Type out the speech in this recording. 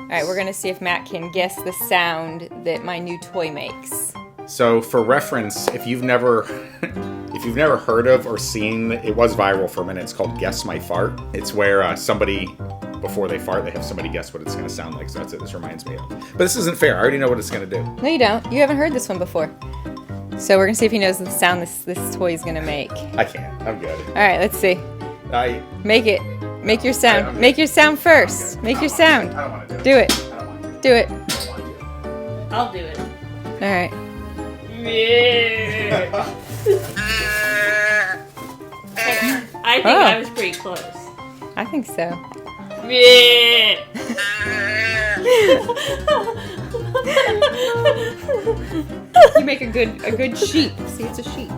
right, we're gonna see if Matt can guess the sound that my new toy makes. So, for reference, if you've never heard of or seen, it was viral for a minute. It's called Guess My Fart. It's where somebody, before they fart, they have somebody guess what it's going to sound like. So that's what this reminds me of. But this isn't fair. I already know what it's going to do. No, you don't. You haven't heard this one before. So we're gonna see if he knows the sound this toy is gonna make. I can't. I'm good. All right, let's see. Make it. Make your sound. Make your sound first. Make your sound. I don't want to Do it. I don't want to. Do it. I don't want to. I'll do it. All right. I think I was pretty close. I think so. You make a good sheep. See, it's a sheep.